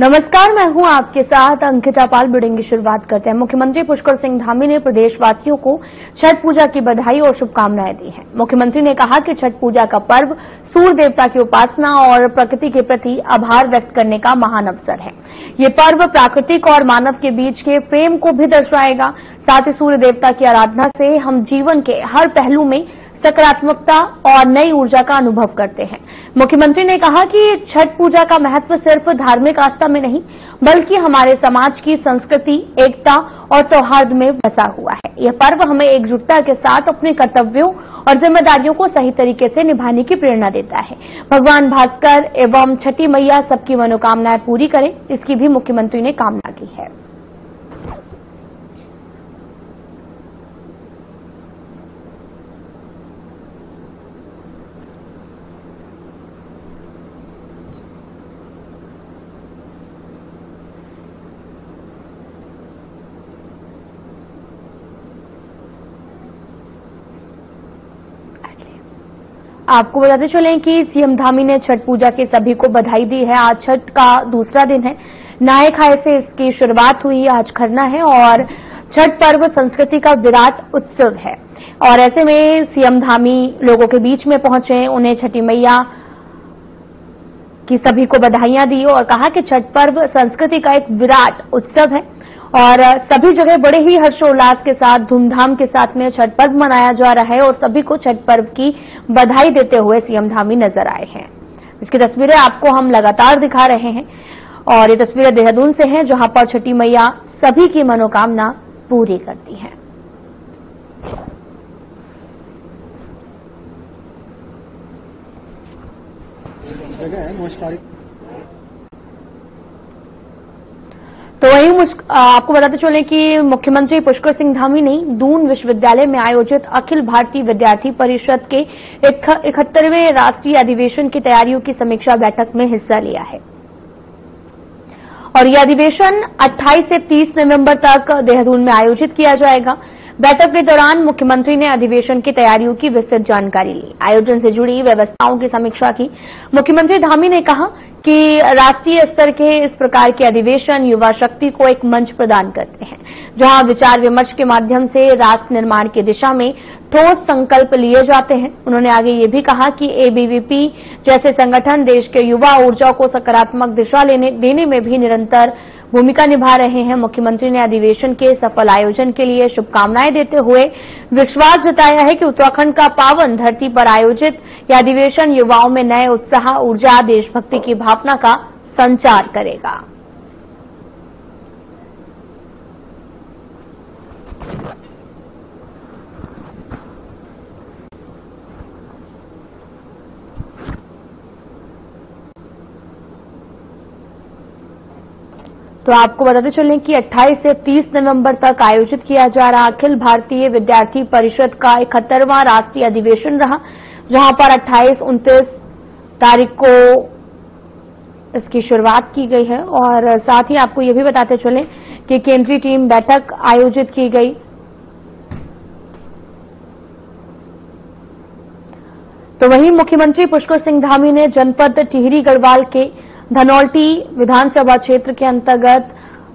नमस्कार, मैं हूं आपके साथ अंकिता पाल। बुलेटिन की शुरुआत करते हैं। मुख्यमंत्री पुष्कर सिंह धामी ने प्रदेशवासियों को छठ पूजा की बधाई और शुभकामनाएं दी हैं। मुख्यमंत्री ने कहा कि छठ पूजा का पर्व सूर्य देवता की उपासना और प्रकृति के प्रति आभार व्यक्त करने का महान अवसर है। ये पर्व प्राकृतिक और मानव के बीच के प्रेम को भी दर्शाएगा। साथ ही सूर्य देवता की आराधना से हम जीवन के हर पहलू में सकारात्मकता और नई ऊर्जा का अनुभव करते हैं। मुख्यमंत्री ने कहा कि छठ पूजा का महत्व सिर्फ धार्मिक आस्था में नहीं, बल्कि हमारे समाज की संस्कृति, एकता और सौहार्द में बसा हुआ है। यह पर्व हमें एकजुटता के साथ अपने कर्तव्यों और जिम्मेदारियों को सही तरीके से निभाने की प्रेरणा देता है। भगवान भास्कर एवं छठी मैया सबकी मनोकामनाएं पूरी करें, इसकी भी मुख्यमंत्री ने कामना की है। आपको बताते चलें कि सीएम धामी ने छठ पूजा के सभी को बधाई दी है। आज छठ का दूसरा दिन है। नहाए खाए से इसकी शुरुआत हुई। आज खरना है और छठ पर्व संस्कृति का विराट उत्सव है। और ऐसे में सीएम धामी लोगों के बीच में पहुंचे, उन्हें छठी मैया की सभी को बधाइयां दी और कहा कि छठ पर्व संस्कृति का एक विराट उत्सव है और सभी जगह बड़े ही हर्षोल्लास के साथ, धूमधाम के साथ में छठ पर्व मनाया जा रहा है और सभी को छठ पर्व की बधाई देते हुए सीएम धामी नजर आए हैं। इसकी तस्वीरें आपको हम लगातार दिखा रहे हैं और ये तस्वीरें देहरादून से हैं, जहां पर छठी मैया सभी की मनोकामना पूरी करती हैं। तो वहीं आपको बताते चले कि मुख्यमंत्री पुष्कर सिंह धामी ने दून विश्वविद्यालय में आयोजित अखिल भारतीय विद्यार्थी परिषद के 71वें राष्ट्रीय अधिवेशन की तैयारियों की समीक्षा बैठक में हिस्सा लिया है। और यह अधिवेशन 28 से 30 नवंबर तक देहरादून में आयोजित किया जाएगा। बैठक के दौरान मुख्यमंत्री ने अधिवेशन की तैयारियों की विस्तृत जानकारी ली, आयोजन से जुड़ी व्यवस्थाओं की समीक्षा की। मुख्यमंत्री धामी ने कहा कि राष्ट्रीय स्तर के इस प्रकार के अधिवेशन युवा शक्ति को एक मंच प्रदान करते हैं, जहां विचार विमर्श के माध्यम से राष्ट्र निर्माण की दिशा में ठोस संकल्प लिए जाते हैं। उन्होंने आगे ये भी कहा कि एबीवीपी जैसे संगठन देश के युवा ऊर्जा को सकारात्मक दिशा देने में भी निरंतर भूमिका निभा रहे हैं। मुख्यमंत्री ने अधिवेशन के सफल आयोजन के लिए शुभकामनाएं देते हुए विश्वास जताया है कि उत्तराखंड का पावन धरती पर आयोजित यह अधिवेशन युवाओं में नए उत्साह, ऊर्जा, देशभक्ति की भावना का संचार करेगा। तो आपको बताते चलें कि 28 से 30 नवंबर तक आयोजित किया जा रहा अखिल भारतीय विद्यार्थी परिषद का 71वां राष्ट्रीय अधिवेशन रहा, जहां पर 28-29 तारीख को इसकी शुरुआत की गई है। और साथ ही आपको यह भी बताते चलें कि केंद्रीय टीम बैठक आयोजित की गई। तो वहीं मुख्यमंत्री पुष्कर सिंह धामी ने जनपद टिहरी गढ़वाल के धनौल्टी विधानसभा क्षेत्र के अंतर्गत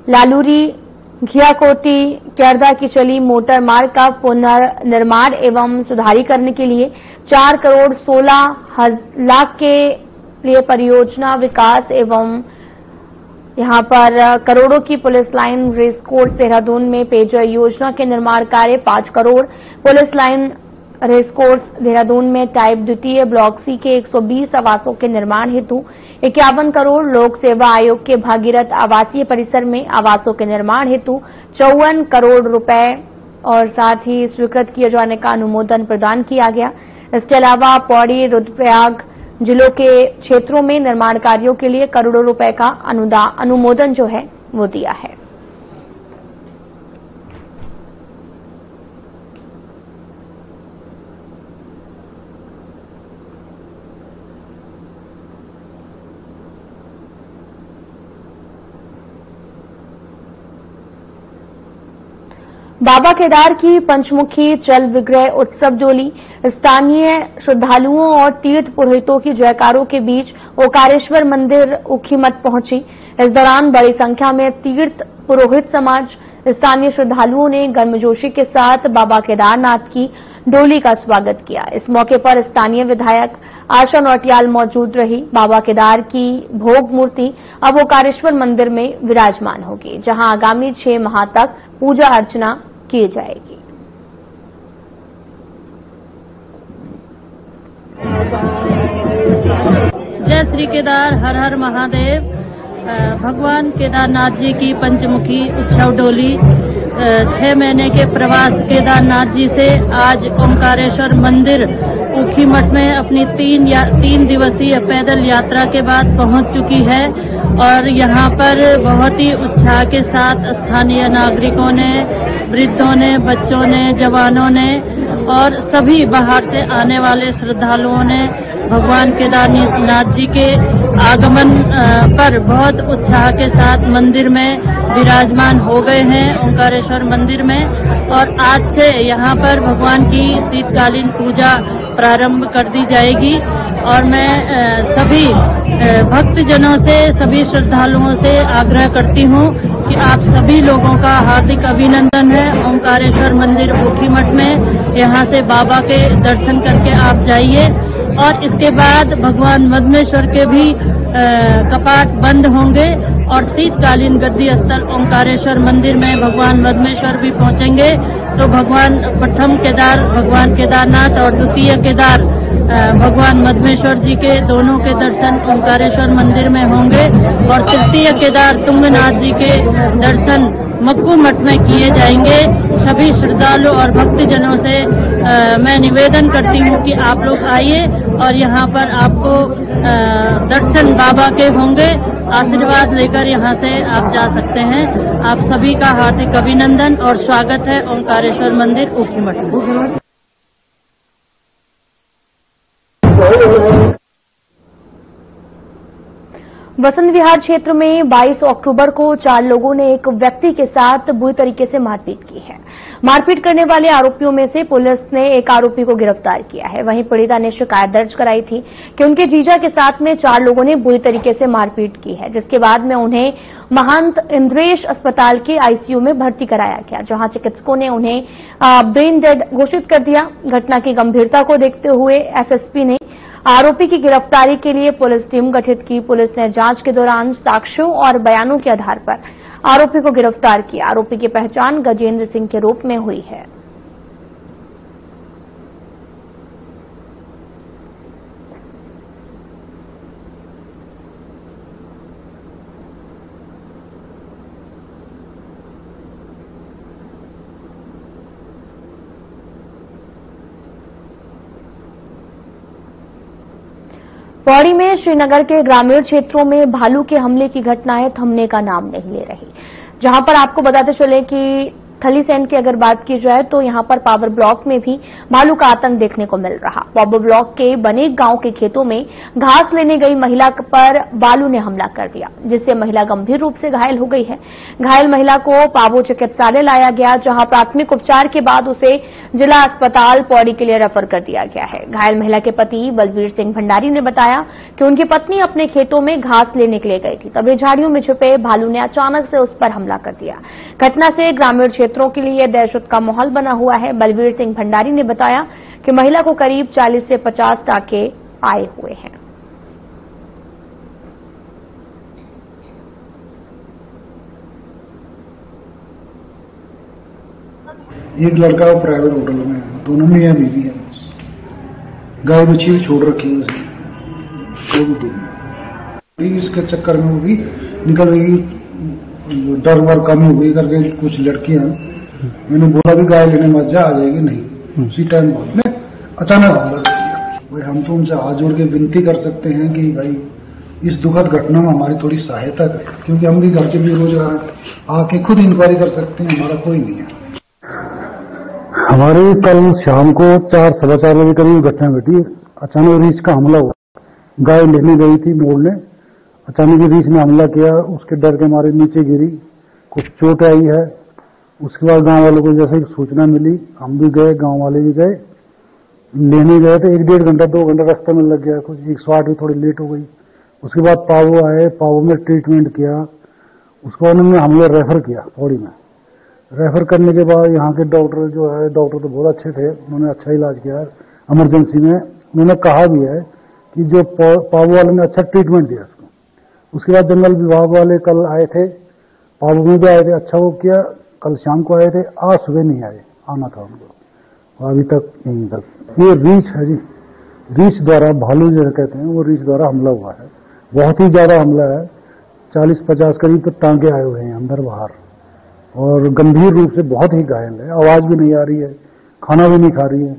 लालूरी घियाकोटी कैरदा की चली मोटर मार्ग का पुनर्निर्माण एवं सुधारीकरण के लिए 4 करोड़ 16 लाख के लिए परियोजना विकास एवं यहां पर करोड़ों की police line race course Dehradun में पेयजल योजना के निर्माण कार्य, 5 crore police line race course Dehradun में टाइप द्वितीय ब्लॉक सी के 120 आवासों के निर्माण हेतु 51 करोड़, लोक सेवा आयोग के भागीरथ आवासीय परिसर में आवासों के निर्माण हेतु 54 करोड़ रुपए और साथ ही स्वीकृत किए जाने का अनुमोदन प्रदान किया गया। इसके अलावा पौड़ी, रुद्रप्रयाग जिलों के क्षेत्रों में निर्माण कार्यों के लिए करोड़ों रुपए का अनुमोदन जो है वो दिया है। बाबा केदार की पंचमुखी जल विग्रह उत्सव डोली स्थानीय श्रद्धालुओं और तीर्थ पुरोहितों की जयकारों के बीच ओकारेश्वर मंदिर ऊखीमठ पहुंची। इस दौरान बड़ी संख्या में तीर्थ पुरोहित समाज, स्थानीय श्रद्धालुओं ने गर्मजोशी के साथ बाबा केदारनाथ की डोली का स्वागत किया। इस मौके पर स्थानीय विधायक आशा नौटियाल मौजूद रही। बाबा केदार की भोग मूर्ति अब ओकारेश्वर मंदिर में विराजमान होगी, जहां आगामी 6 माह तक पूजा अर्चना की जाएगी। जय श्री केदार, हर हर महादेव। भगवान केदारनाथ जी की पंचमुखी उत्सव डोली 6 महीने के प्रवास केदारनाथ जी से आज ओंकारेश्वर मंदिर ऊखीमठ में अपनी 3 दिवसीय पैदल यात्रा के बाद पहुंच चुकी है और यहां पर बहुत ही उत्साह के साथ स्थानीय नागरिकों ने, वृद्धों ने, बच्चों ने, जवानों ने और सभी बाहर से आने वाले श्रद्धालुओं ने भगवान केदारनाथ जी के आगमन पर बहुत उत्साह के साथ मंदिर में विराजमान हो गए हैं ओंकारेश्वर मंदिर में। और आज से यहाँ पर भगवान की शीतकालीन पूजा प्रारंभ कर दी जाएगी और मैं सभी भक्तजनों से, सभी श्रद्धालुओं से आग्रह करती हूँ कि आप सभी लोगों का हार्दिक अभिनंदन है ओंकारेश्वर मंदिर ऊखीमठ में। यहाँ से बाबा के दर्शन करके आप जाइए और इसके बाद भगवान मद्मेश्वर के भी कपाट बंद होंगे और शीतकालीन गद्दी स्थल ओंकारेश्वर मंदिर में भगवान मद्मेश्वर भी पहुंचेंगे। तो भगवान प्रथम केदार भगवान केदारनाथ और द्वितीय केदार भगवान मद्मेश्वर जी के दोनों के दर्शन ओंकारेश्वर मंदिर में होंगे और तृतीय केदार तुंगनाथ जी के दर्शन मक्कू मठ में किए जाएंगे। सभी श्रद्धालु और भक्तजनों से मैं निवेदन करती हूँ कि आप लोग आइए और यहाँ पर आपको दर्शन बाबा के होंगे। आशीर्वाद लेकर यहाँ से आप जा सकते हैं। आप सभी का हार्दिक अभिनंदन और स्वागत है ओंकारेश्वर मंदिर ऊखीमठ में। वसंत विहार क्षेत्र में 22 अक्टूबर को 4 लोगों ने एक व्यक्ति के साथ बुरी तरीके से मारपीट की है। मारपीट करने वाले आरोपियों में से पुलिस ने एक आरोपी को गिरफ्तार किया है। वहीं पीड़िता ने शिकायत दर्ज कराई थी कि उनके जीजा के साथ में 4 लोगों ने बुरी तरीके से मारपीट की है, जिसके बाद में उन्हें महंत इंद्रेश अस्पताल के आईसीयू में भर्ती कराया गया, जहां चिकित्सकों ने उन्हें ब्रेन डेड घोषित कर दिया। घटना की गंभीरता को देखते हुए एसएसपी ने आरोपी की गिरफ्तारी के लिए पुलिस टीम गठित की। पुलिस ने जांच के दौरान साक्ष्यों और बयानों के आधार पर आरोपी को गिरफ्तार किया। आरोपी की पहचान गजेंद्र सिंह के रूप में हुई है। पौड़ी में श्रीनगर के ग्रामीण क्षेत्रों में भालू के हमले की घटनाएं थमने का नाम नहीं ले रही। जहां पर आपको बताते चले कि थलीसैंड की अगर बात की जाए तो यहां पर पावर ब्लॉक में भी भालू का आतंक देखने को मिल रहा। पावर ब्लॉक के बनेक गांव के खेतों में घास लेने गई महिला पर भालू ने हमला कर दिया, जिससे महिला गंभीर रूप से घायल हो गई है। घायल महिला को पावो चिकित्सालय लाया गया, जहां प्राथमिक उपचार के बाद उसे जिला अस्पताल पौड़ी के लिए रेफर कर दिया गया है। घायल महिला के पति बलवीर सिंह भंडारी ने बताया कि उनकी पत्नी अपने खेतों में घास लेने के लिए गई थी, तभी झाड़ियों में छुपे भालू ने अचानक से उस पर हमला कर दिया। घटना से ग्रामीण क्षेत्रों के लिए दहशत का माहौल बना हुआ है। बलवीर सिंह भंडारी ने बताया कि महिला को करीब 40 से 50 टाके आए हुए हैं। एक लड़का प्राइवेट होटल में, दोनों मियां बीवी है। गाय बच्ची भी छोड़ रखी है उसे। इसके चक्कर में वो भी निकल गई, डर वर कम हो गई करके कुछ लड़कियां। मैंने बोला भी गाय लेने मत जा, आ जाएगी नहीं। उसी टाइम बाद में अचानक हमला कर दिया। भाई हम तो उनसे हाथ जोड़ के विनती कर सकते हैं कि भाई इस दुखद घटना में हमारी थोड़ी सहायता करें, क्योंकि हम भी घर के बेरोजगार हैं। आके खुद इंक्वायरी कर सकते हैं, हमारा कोई नहीं है। हमारे कल शाम को 4 सवा 4 बजे करीब घटना घटी। अचानक रीछ का हमला हुआ। गाय लेने गई थी मोड़ने, अचानक रीछ ने हमला किया। उसके डर के मारे नीचे गिरी, कुछ चोट आई है। उसके बाद गांव वालों को जैसे सूचना मिली, हम भी गए, गांव वाले भी गए, लेने गए तो 1-1.5 घंटा 2 घंटा रास्ते में लग गया। कुछ 108 भी थोड़ी लेट हो गई। उसके बाद पावो आए, पावो में ट्रीटमेंट किया, उसके बाद उन्होंने हम लोग रेफर किया पौड़ी में। रेफर करने के बाद यहाँ के डॉक्टर जो है, डॉक्टर तो बहुत अच्छे थे, उन्होंने अच्छा इलाज किया इमरजेंसी में। उन्होंने कहा भी है कि जो पावो वाले ने अच्छा ट्रीटमेंट दिया उसको। उसके बाद जंगल विभाग वाले कल आए थे, पावो में भी आए थे, अच्छा वो किया। कल शाम को आए थे, आज सुबह नहीं आए, आना था उनको, अभी तक यहीं तक। ये रीछ है जी, रीछ द्वारा, भालू जो कहते हैं, वो रीछ द्वारा हमला हुआ है। बहुत ही ज्यादा हमला है, 40-50 करीब तो टांके आए हुए हैं अंदर बाहर, और गंभीर रूप से बहुत ही घायल है। आवाज भी नहीं आ रही है, खाना भी नहीं खा रही है,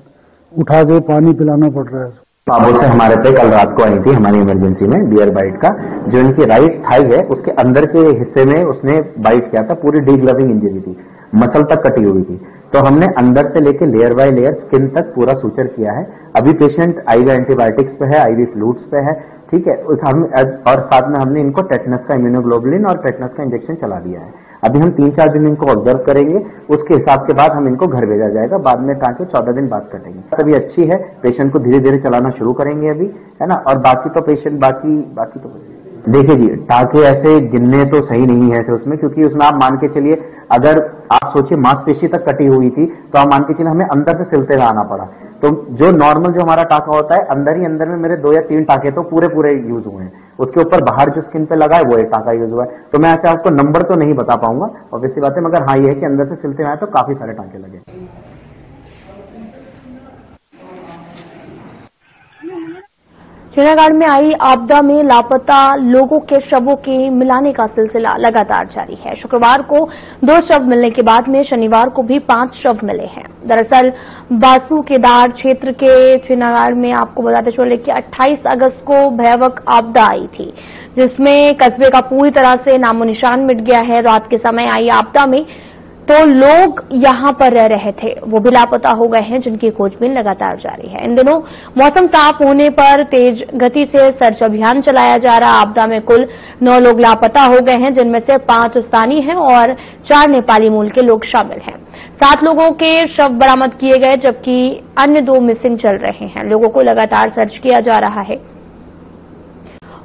उठा के पानी पिलाना पड़ रहा है। पावो से हमारे पे कल रात को आई थी हमारी इमरजेंसी में बियर बाइट का, जो इनकी राइट थाई है उसके अंदर के हिस्से में उसने बाइट किया था। पूरी डीग्लविंग इंजरी थी, मसल तक कटी हुई थी। तो हमने अंदर से लेके लेयर बाय लेयर स्किन तक पूरा सूचर किया है। अभी पेशेंट आईवी एंटीबायोटिक्स पे है, आईवी फ्लूइड्स पे है, ठीक है। और साथ में हमने इनको टेटनस का इम्यूनोग्लोबुलिन और टेटनस का इंजेक्शन चला दिया है। अभी हम 3-4 दिन इनको ऑब्जर्व करेंगे, उसके हिसाब के बाद हम इनको घर भेजा जाएगा। बाद में टांके 14 दिन बाद कटेंगे। अभी अच्छी है, पेशेंट को धीरे धीरे चलाना शुरू करेंगे अभी, है ना। और बाकी तो पेशेंट बाकी तो देखिए जी, टांके ऐसे गिनने तो सही नहीं है थे उसमें, क्योंकि उसमें आप मान के चलिए, अगर आप सोचिए मांसपेशी तक कटी हुई थी तो आप मान के चलिए हमें अंदर से सिलते हुए आना पड़ा। तो जो नॉर्मल जो हमारा टांका होता है, अंदर ही अंदर में मेरे 2 या 3 टांके तो पूरे यूज हुए हैं। उसके ऊपर बाहर जो स्किन पे लगा है वो एक टांका यूज हुआ है। तो मैं ऐसे आपको नंबर तो नहीं बता पाऊंगा ऑब्वियसली बात है, मगर हाँ ये है कि अंदर से सिलते हुए आए तो काफी सारे टांके लगे। चिड़ियाघर में आई आपदा में लापता लोगों के शवों के मिलाने का सिलसिला लगातार जारी है। शुक्रवार को 2 शव मिलने के बाद में शनिवार को भी 5 शव मिले हैं। दरअसल बासु केदार क्षेत्र के चिड़ियाघर में आपको बताते चले कि 28 अगस्त को भयावह आपदा आई थी, जिसमें कस्बे का पूरी तरह से नामो निशान मिट गया है। रात के समय आई आपदा में तो लोग यहां पर रह रहे थे, वो भी लापता हो गए हैं, जिनकी खोजबीन लगातार जारी है। इन दिनों मौसम साफ होने पर तेज गति से सर्च अभियान चलाया जा रहा। आपदा में कुल 9 लोग लापता हो गए हैं, जिनमें से 5 स्थानीय हैं और 4 नेपाली मूल के लोग शामिल हैं। 7 लोगों के शव बरामद किए गए, जबकि अन्य 2 मिसिंग चल रहे हैं। लोगों को लगातार सर्च किया जा रहा है।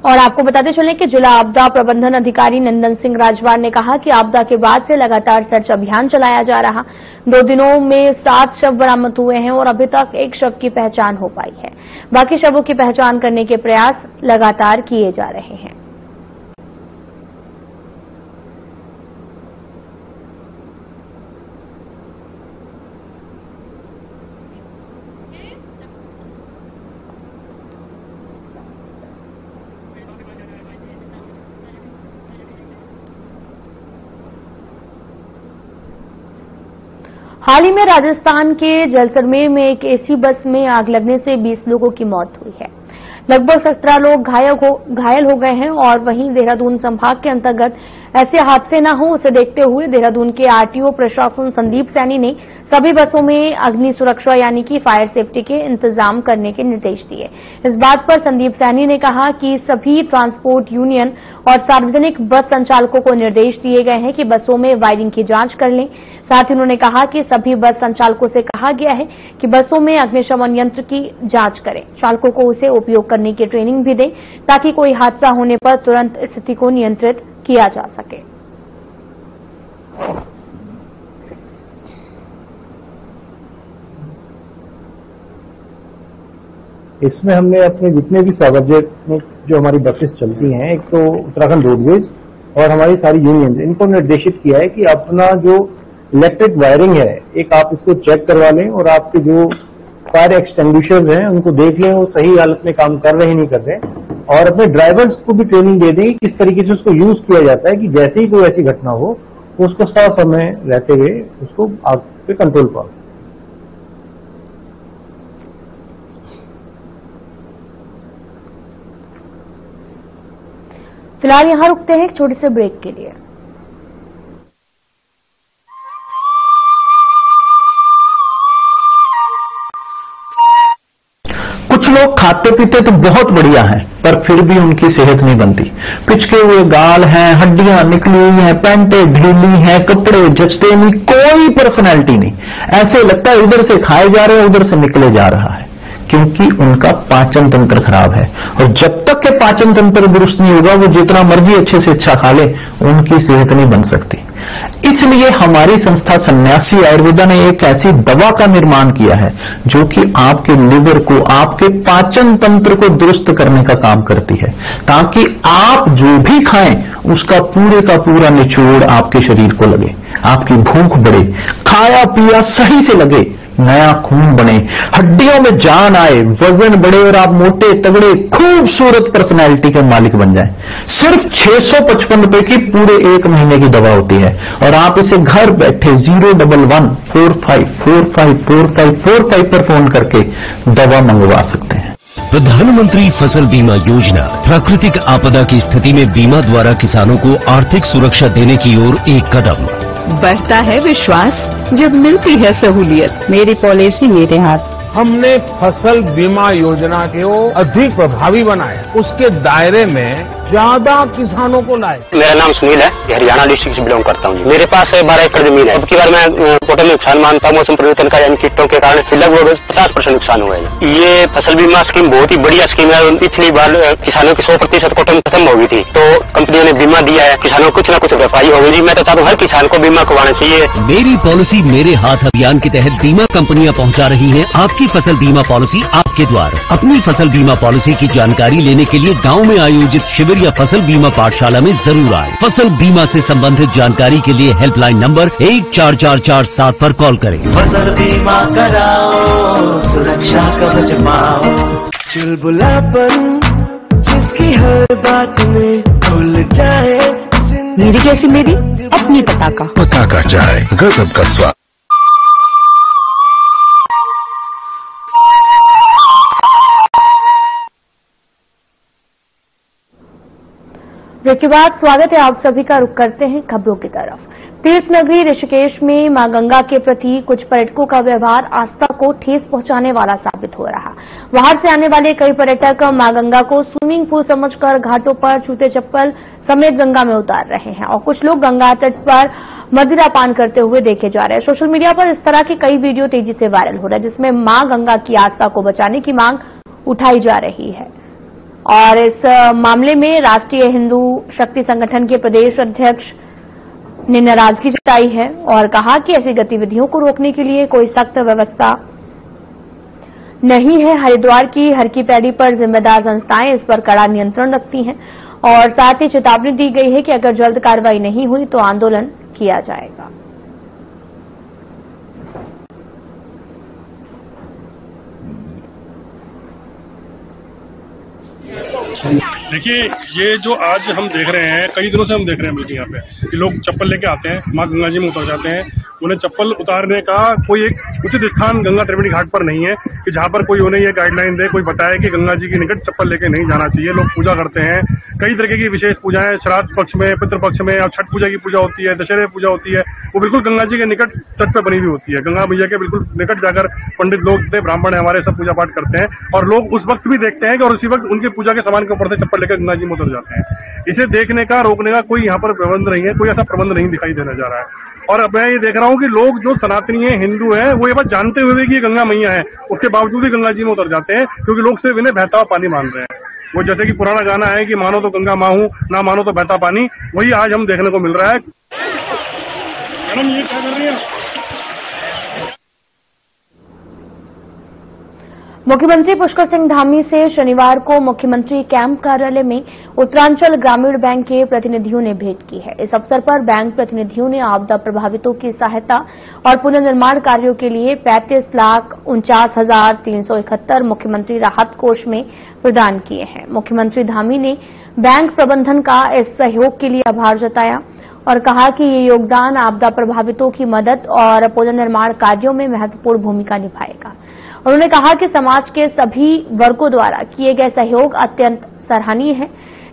और आपको बताते चलें कि जिला आपदा प्रबंधन अधिकारी नंदन सिंह राजवार ने कहा कि आपदा के बाद से लगातार सर्च अभियान चलाया जा रहा। 2 दिनों में 7 शव बरामद हुए हैं और अभी तक 1 शव की पहचान हो पाई है। बाकी शवों की पहचान करने के प्रयास लगातार किए जा रहे हैं। हाल ही में राजस्थान के जैसलमेर में एक एसी बस में आग लगने से 20 लोगों की मौत हुई है। लगभग 17 लोग घायल हो गए हैं। और वहीं देहरादून संभाग के अंतर्गत ऐसे हादसे न हो, उसे देखते हुए देहरादून के आरटीओ प्रशासन संदीप सैनी ने सभी बसों में अग्नि सुरक्षा यानी कि फायर सेफ्टी के इंतजाम करने के निर्देश दिए। इस बात पर संदीप सैनी ने कहा कि सभी ट्रांसपोर्ट यूनियन और सार्वजनिक बस संचालकों को निर्देश दिए गए हैं कि बसों में वायरिंग की जांच कर लें। साथ ही उन्होंने कहा कि सभी बस संचालकों से कहा गया है कि बसों में अग्निशमन यंत्र की जांच करें, चालकों को उसे उपयोग करने की ट्रेनिंग भी दें, ताकि कोई हादसा होने पर तुरंत स्थिति को नियंत्रित किया जा सके। इसमें हमने अपने जितने भी सब में जो हमारी बसेस चलती हैं, एक तो उत्तराखंड रोडवेज और हमारी सारी यूनियन, इनको निर्देशित किया है कि अपना जो इलेक्ट्रिक वायरिंग है, एक आप इसको चेक करवा लें और आपके जो फायर एक्सटिंग्विशर्स हैं उनको देख लें वो सही हालत में काम कर रहे हैं नहीं कर रहे, और अपने ड्राइवर्स को भी ट्रेनिंग दे दें किस तरीके से उसको यूज किया जाता है कि जैसे ही कोई ऐसी घटना हो तो उसको समय रहते हुए उसको आग पे कंट्रोल पा सके। फिलहाल यहां रुकते हैं एक छोटे से ब्रेक के लिए। कुछ लोग खाते पीते तो बहुत बढ़िया हैं, पर फिर भी उनकी सेहत नहीं बनती। पिचके हुए गाल हैं, हड्डियां निकली हुई हैं, पैंटें ढीली हैं, कपड़े जचते नहीं, कोई पर्सनैलिटी नहीं। ऐसे लगता है इधर से खाए जा रहे हैं उधर से निकले जा रहा है। क्योंकि उनका पाचन तंत्र खराब है। और जब तक के पाचन तंत्र दुरुस्त नहीं होगा, वो जितना मर्जी अच्छे से अच्छा खा ले, उनकी सेहत नहीं बन सकती। इसलिए हमारी संस्था सन्यासी आयुर्वेदा ने एक ऐसी दवा का निर्माण किया है जो कि आपके लिवर को, आपके पाचन तंत्र को दुरुस्त करने का काम करती है, ताकि आप जो भी खाएं उसका पूरे का पूरा निचोड़ आपके शरीर को लगे, आपकी भूख बढ़े, खाया पिया सही से लगे, नया खून बने, हड्डियों में जान आए, वजन बढ़े और आप मोटे तगड़े खूबसूरत पर्सनैलिटी के मालिक बन जाएं। सिर्फ 655 रुपए की पूरे 1 महीने की दवा होती है और आप इसे घर बैठे 01145454545 पर फोन करके दवा मंगवा सकते हैं। प्रधानमंत्री फसल बीमा योजना प्राकृतिक आपदा की स्थिति में बीमा द्वारा किसानों को आर्थिक सुरक्षा देने की ओर एक कदम। बढ़ता है विश्वास जब मिलती है सहूलियत। मेरी पॉलिसी मेरे हाथ। हमने फसल बीमा योजना को अधिक प्रभावी बनाया, उसके दायरे में ज्यादा किसानों को लाए। मेरा नाम सुनील है, हरियाणा डिस्ट्रिक्ट से बिलोंग करता हूँ। मेरे पास 12 एकड़ जमीन है। अब की बार मैं टोटल नुकसान मानता हूँ मौसम परिवर्तन का, यानी कीटों के कारण लगभग 50% नुकसान हुआ है। ये फसल बीमा स्कीम बहुत ही बढ़िया स्कीम है। पिछली बार किसानों की 100% कोटम खत्म हो गई थी, तो कंपनियों ने बीमा दिया है, किसानों को कुछ न कुछ भरपाई हो गई। मैं तो चाहता हूँ हर किसान को बीमा करवाना चाहिए। मेरी पॉलिसी मेरे हाथ अभियान के तहत बीमा कंपनियां पहुंचा रही हैं आपकी फसल बीमा पॉलिसी आपके द्वार। अपनी फसल बीमा पॉलिसी की जानकारी लेने के लिए गांव में आयोजित शिविर या फसल बीमा पाठशाला में जरूर आए। फसल बीमा से संबंधित जानकारी के लिए हेल्पलाइन नंबर 14447 पर कॉल करें। फसल बीमा कराओ, सुरक्षा कवच पाओ। चुलबुलापन जिसकी हर बात में खुल जाए। मेरी कैसी मेरी अपनी पताका चाय, गजब का स्वाद। ब्रेक के बाद स्वागत है आप सभी का। रुख करते हैं खबरों की तरफ। तीर्थ नगरी ऋषिकेश में मां गंगा के प्रति कुछ पर्यटकों का व्यवहार आस्था को ठेस पहुंचाने वाला साबित हो रहा। बाहर से आने वाले कई पर्यटक मां गंगा को स्विमिंग पूल समझकर घाटों पर जूते चप्पल समेत गंगा में उतार रहे हैं और कुछ लोग गंगा तट पर मदिरा पान करते हुए देखे जा रहे हैं। सोशल मीडिया पर इस तरह के कई वीडियो तेजी से वायरल हो रहे हैं जिसमें मां गंगा की आस्था को बचाने की मांग उठाई जा रही है। और इस मामले में राष्ट्रीय हिंदू शक्ति संगठन के प्रदेश अध्यक्ष ने नाराजगी जताई है और कहा कि ऐसी गतिविधियों को रोकने के लिए कोई सख्त व्यवस्था नहीं है। हरिद्वार की हर की पैड़ी पर जिम्मेदार संस्थाएं इस पर कड़ा नियंत्रण रखती हैं और साथ ही चेतावनी दी गई है कि अगर जल्द कार्रवाई नहीं हुई तो आंदोलन किया जाएगा। देखिए, ये जो आज हम देख रहे हैं, कई दिनों से हम देख रहे हैं बल्कि यहाँ पे कि लोग चप्पल लेके आते हैं, माँ गंगा जी में उतर जाते हैं। उन्हें चप्पल उतारने का कोई एक उचित स्थान गंगा त्रिवेणी घाट पर नहीं है कि जहाँ पर कोई उन्हें ये गाइडलाइन दे, कोई बताए कि गंगा जी के निकट चप्पल लेके नहीं जाना चाहिए। लोग पूजा करते हैं, कई तरीके की विशेष पूजाएं, श्राद्ध पक्ष में, पितृ पक्ष में, और छठ पूजा की पूजा होती है, दशहरे पूजा होती है, वो बिल्कुल गंगा जी के निकट तट पर बनी हुई होती है। गंगा मैया के बिल्कुल निकट जाकर पंडित लोग, ब्राह्मण है हमारे, सब पूजा पाठ करते हैं और लोग उस वक्त भी देखते हैं कि और उसी वक्त उनके पूजा के सामान के ऊपर से चप्पल लेकर गंगा जी में उतर जाते हैं। इसे देखने का, रोकने का कोई यहाँ पर प्रबंध नहीं है, कोई ऐसा प्रबंध नहीं दिखाई देने जा रहा है। और अब मैं ये देख रहा हूँ कि लोग जो सनातनी है, हिंदू है, वो ये बात जानते हुए कि ये गंगा मैया है, उसके बावजूद भी गंगा जी में उतर जाते हैं क्योंकि लोग सिर्फ इन्हें बहता हुआ पानी मान रहे हैं। वो जैसे कि पुराना गाना है कि मानो तो गंगा माँ हूं, ना मानो तो बहता पानी, वही आज हम देखने को मिल रहा है। मैडम ये क्या कर रही है? मुख्यमंत्री पुष्कर सिंह धामी से शनिवार को मुख्यमंत्री कैंप कार्यालय में उत्तरांचल ग्रामीण बैंक के प्रतिनिधियों ने भेंट की है। इस अवसर पर बैंक प्रतिनिधियों ने आपदा प्रभावितों की सहायता और पुनर्निर्माण कार्यों के लिए 35,49,371 मुख्यमंत्री राहत कोष में प्रदान किए हैं। मुख्यमंत्री धामी ने बैंक प्रबंधन का इस सहयोग के लिए आभार जताया और कहा कि ये योगदान आपदा प्रभावितों की मदद और पुनर्निर्माण कार्यों में महत्वपूर्ण भूमिका निभाएगा। उन्होंने कहा कि समाज के सभी वर्गों द्वारा किए गए सहयोग अत्यंत सराहनीय है।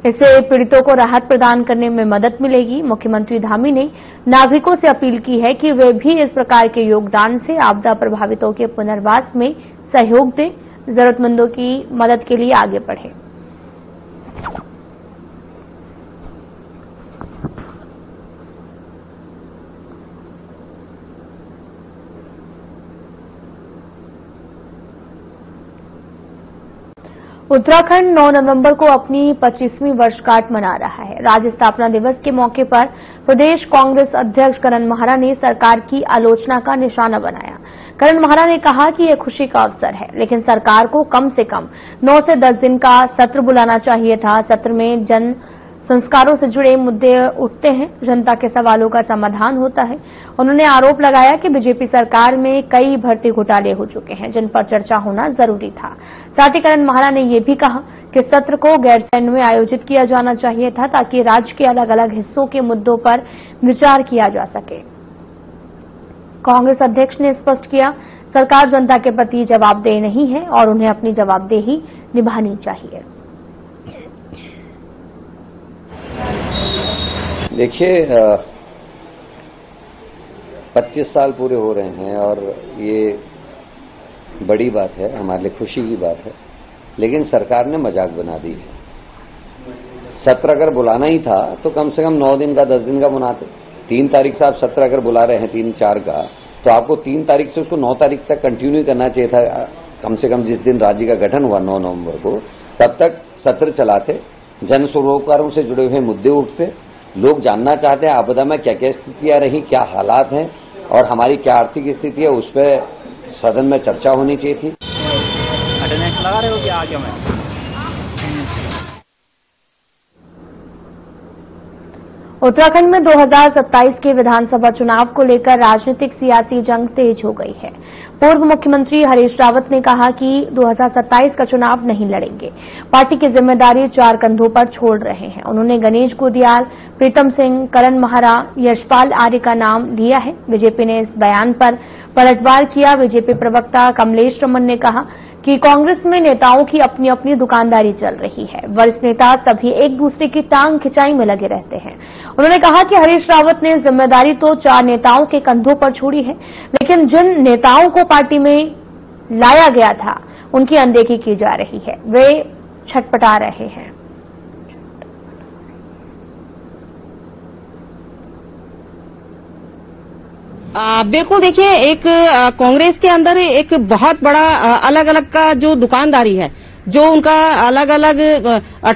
इससे पीड़ितों को राहत प्रदान करने में मदद मिलेगी। मुख्यमंत्री धामी ने नागरिकों से अपील की है कि वे भी इस प्रकार के योगदान से आपदा प्रभावितों के पुनर्वास में सहयोग दें, जरूरतमंदों की मदद के लिए आगे बढ़ें। उत्तराखंड 9 नवंबर को अपनी 25वीं वर्षगांठ मना रहा है। राज्य स्थापना दिवस के मौके पर प्रदेश कांग्रेस अध्यक्ष करण माहरा ने सरकार की आलोचना का निशाना बनाया। करण माहरा ने कहा कि यह खुशी का अवसर है, लेकिन सरकार को कम से कम 9 से 10 दिन का सत्र बुलाना चाहिए था। सत्र में जन संस्कारों से जुड़े मुद्दे उठते हैं, जनता के सवालों का समाधान होता है। उन्होंने आरोप लगाया कि बीजेपी सरकार में कई भर्ती घोटाले हो चुके हैं, जिन पर चर्चा होना जरूरी था। साथ ही करण माहरा ने यह भी कहा कि सत्र को गैरसैंण में आयोजित किया जाना चाहिए था, ताकि राज्य के अलग अलग हिस्सों के मुद्दों पर विचार किया जा सके। कांग्रेस अध्यक्ष ने स्पष्ट किया, सरकार जनता के प्रति जवाबदेह नहीं है और उन्हें अपनी जवाबदेही निभानी चाहिए। देखिए, 25 साल पूरे हो रहे हैं और ये बड़ी बात है, हमारे लिए खुशी की बात है, लेकिन सरकार ने मजाक बना दी है। सत्र अगर बुलाना ही था तो कम से कम 9 दिन का 10 दिन का बुलाते। 3 तारीख से आप सत्र अगर बुला रहे हैं 3-4 का, तो आपको 3 तारीख से उसको 9 तारीख तक कंटिन्यू करना चाहिए था। कम से कम जिस दिन राज्य का गठन हुआ 9 नवंबर को, तब तक सत्र चलाते, जन सरोकारों से जुड़े हुए मुद्दे उठते, लोग जानना चाहते हैं आपदा में क्या क्या स्थितियां रही, क्या हालात हैं और हमारी क्या आर्थिक स्थिति है, उस पर सदन में चर्चा होनी चाहिए थी। अटेंडेंस लगा रहे हो क्या आगे में? उत्तराखंड में 2027 के विधानसभा चुनाव को लेकर राजनीतिक सियासी जंग तेज हो गई है। पूर्व मुख्यमंत्री हरीश रावत ने कहा कि 2027 का चुनाव नहीं लड़ेंगे, पार्टी की जिम्मेदारी 4 कंधों पर छोड़ रहे हैं। उन्होंने गणेश गोदियाल, प्रीतम सिंह, करण माहरा, यशपाल आर्य का नाम लिया है। बीजेपी ने इस बयान पर पलटवार किया। बीजेपी प्रवक्ता कमलेश रमन ने कहा कि कांग्रेस में नेताओं की अपनी अपनी दुकानदारी चल रही है। वरिष्ठ नेता सभी एक दूसरे की टांग खिंचाई में लगे रहते हैं। उन्होंने कहा कि हरीश रावत ने जिम्मेदारी तो 4 नेताओं के कंधों पर छोड़ी है, लेकिन जिन नेताओं को पार्टी में लाया गया था उनकी अनदेखी की जा रही है, वे छटपटा रहे हैं। बिल्कुल, देखिए, एक कांग्रेस के अंदर एक बहुत बड़ा अलग अलग का जो दुकानदारी है, जो उनका अलग अलग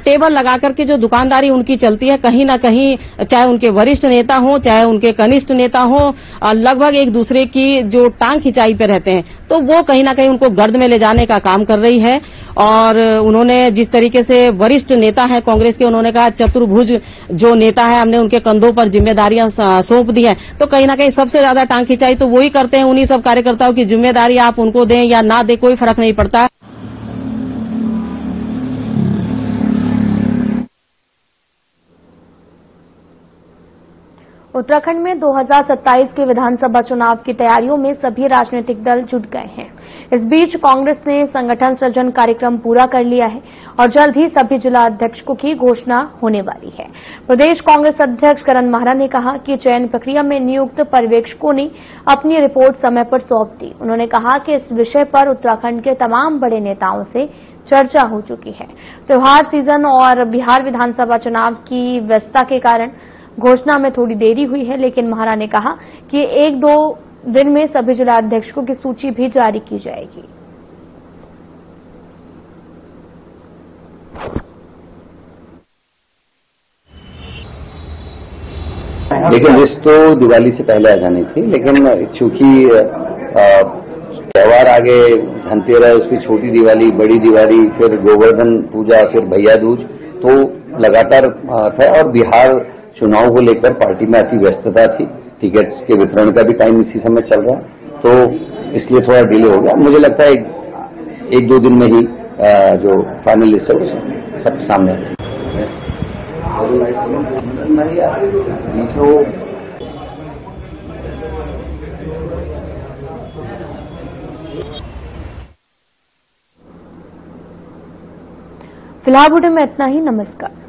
टेबल लगा करके जो दुकानदारी उनकी चलती है, कहीं ना कहीं चाहे उनके वरिष्ठ नेता हो चाहे उनके कनिष्ठ नेता हो, लगभग एक दूसरे की जो टांग खिंचाई पे रहते हैं, तो वो कहीं ना कहीं उनको गर्द में ले जाने का काम कर रही है। और उन्होंने जिस तरीके से वरिष्ठ नेता है कांग्रेस के, उन्होंने कहा चतुर्भुज जो नेता है, हमने उनके कंधों पर जिम्मेदारियां सौंप दी हैं, तो कहीं ना कहीं सबसे ज्यादा टांग खिंचाई तो वही करते हैं। उन्हीं सब कार्यकर्ताओं की जिम्मेदारी आप उनको दें या ना दें, कोई फर्क नहीं पड़ता। उत्तराखंड में 2027 के विधानसभा चुनाव की तैयारियों में सभी राजनीतिक दल जुट गए हैं। इस बीच कांग्रेस ने संगठन सृजन कार्यक्रम पूरा कर लिया है और जल्द ही सभी जिला अध्यक्षों की घोषणा होने वाली है। प्रदेश कांग्रेस अध्यक्ष करण माहरा ने कहा कि चयन प्रक्रिया में नियुक्त पर्यवेक्षकों ने अपनी रिपोर्ट समय पर सौंप दी। उन्होंने कहा कि इस विषय पर उत्तराखंड के तमाम बड़े नेताओं से चर्चा हो चुकी है। त्योहार सीजन और बिहार विधानसभा चुनाव की व्यस्तता के कारण घोषणा में थोड़ी देरी हुई है, लेकिन माहरा ने कहा कि 1-2 दिन में सभी जिला अध्यक्षों की सूची भी जारी की जाएगी। लेकिन लिस्ट तो दिवाली से पहले आ जानी थी, लेकिन चूंकि त्योहार आगे, धनतेरस, फिर छोटी दिवाली, बड़ी दिवाली, फिर गोवर्धन पूजा, फिर भैया दूज, तो लगातार था और बिहार चुनाव को लेकर पार्टी में अति व्यस्तता थी। टिकट्स के वितरण का भी टाइम इसी समय चल रहा है, तो इसलिए थोड़ा डिले हो गया। मुझे लगता है 1-2 दिन में ही जो फाइनल लिस्ट है वो सब सामने आ जाएगी। फिलहाल बुलेटिन में इतना ही। नमस्कार।